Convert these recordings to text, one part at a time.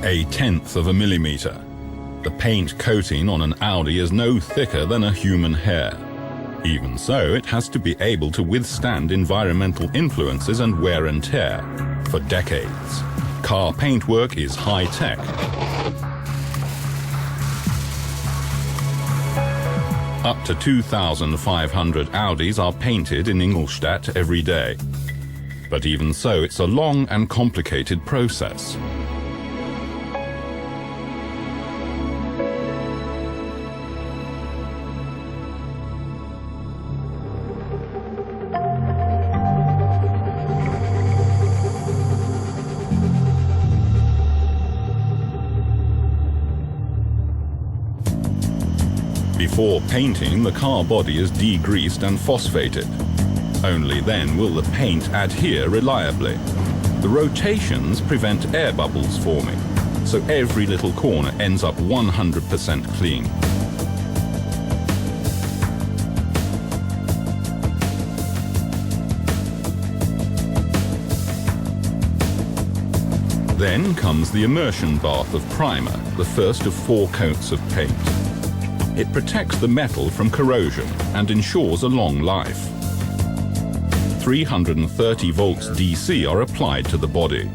1/10 of a millimeter. The paint coating on an Audi is no thicker than a human hair. Even so, it has to be able to withstand environmental influences and wear and tear for decades. Car paintwork is high-tech. Up to 2,500 Audis are painted in Ingolstadt every day. But even so, it's a long and complicated process. Before painting, the car body is degreased and phosphated. Only then will the paint adhere reliably. The rotations prevent air bubbles forming, so every little corner ends up 100% clean. Then comes the immersion bath of primer, the first of 4 coats of paint. It protects the metal from corrosion and ensures a long life. 330 volts DC are applied to the body.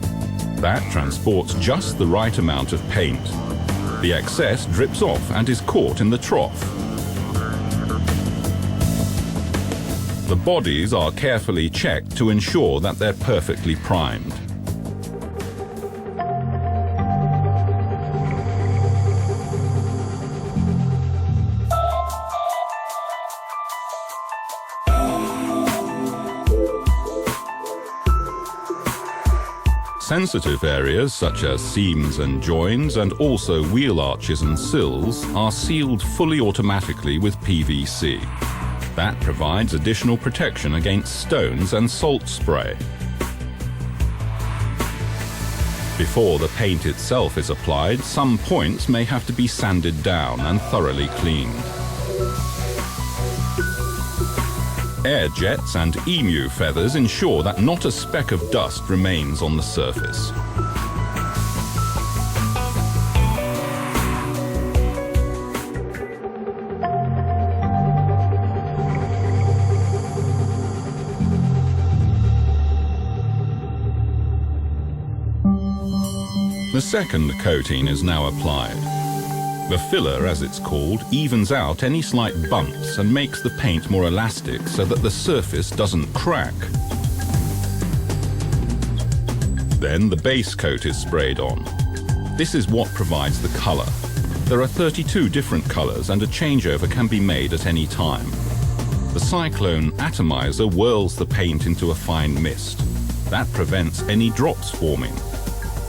That transports just the right amount of paint. The excess drips off and is caught in the trough. The bodies are carefully checked to ensure that they're perfectly primed. Sensitive areas such as seams and joins, and also wheel arches and sills, are sealed fully automatically with PVC. That provides additional protection against stones and salt spray. Before the paint itself is applied, some points may have to be sanded down and thoroughly cleaned. Air jets and emu feathers ensure that not a speck of dust remains on the surface. The second coating is now applied. The filler, as it's called, evens out any slight bumps and makes the paint more elastic so that the surface doesn't crack. Then the base coat is sprayed on. This is what provides the color. There are 32 different colors and a changeover can be made at any time. The cyclone atomizer whirls the paint into a fine mist. That prevents any drops forming.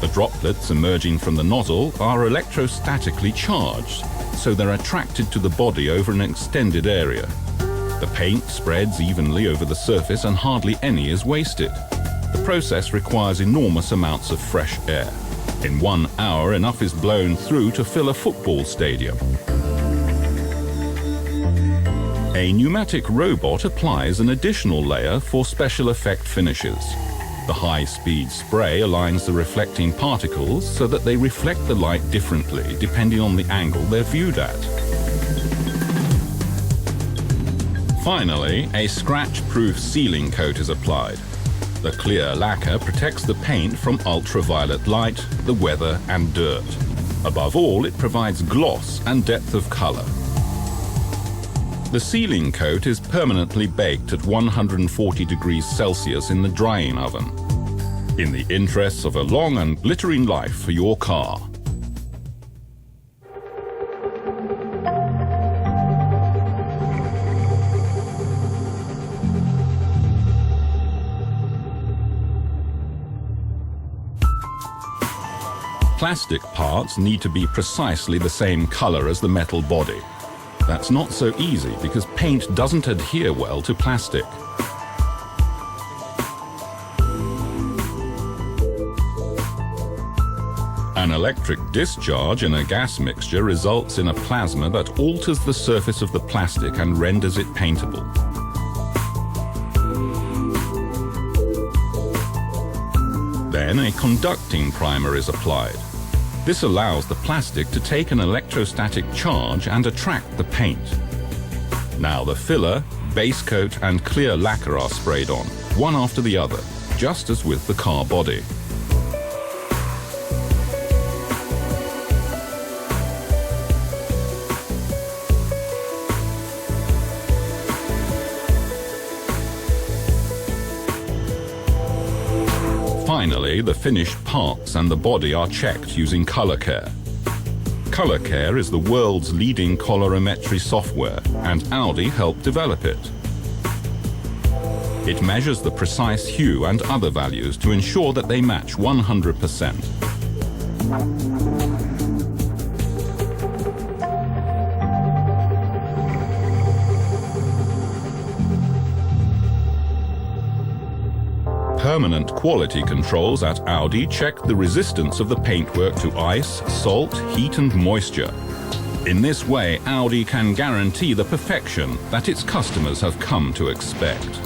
The droplets emerging from the nozzle are electrostatically charged, so they're attracted to the body over an extended area. The paint spreads evenly over the surface and hardly any is wasted. The process requires enormous amounts of fresh air. In 1 hour, enough is blown through to fill a football stadium. A pneumatic robot applies an additional layer for special effect finishes. The high-speed spray aligns the reflecting particles so that they reflect the light differently depending on the angle they're viewed at. Finally, a scratch-proof sealing coat is applied. The clear lacquer protects the paint from ultraviolet light, the weather and dirt. Above all, it provides gloss and depth of color. The sealing coat is permanently baked at 140 degrees Celsius in the drying oven, in the interests of a long and glittering life for your car. Plastic parts need to be precisely the same color as the metal body. That's not so easy because paint doesn't adhere well to plastic. An electric discharge in a gas mixture results in a plasma that alters the surface of the plastic and renders it paintable. Then a conducting primer is applied. This allows the plastic to take an electrostatic charge and attract the paint. Now the filler, base coat and clear lacquer are sprayed on, one after the other, just as with the car body. Finally, the finished parts and the body are checked using Color Care. Color Care is the world's leading colorimetry software, and Audi helped develop it. It measures the precise hue and other values to ensure that they match 100%. Permanent quality controls at Audi check the resistance of the paintwork to ice, salt, heat and moisture. In this way, Audi can guarantee the perfection that its customers have come to expect.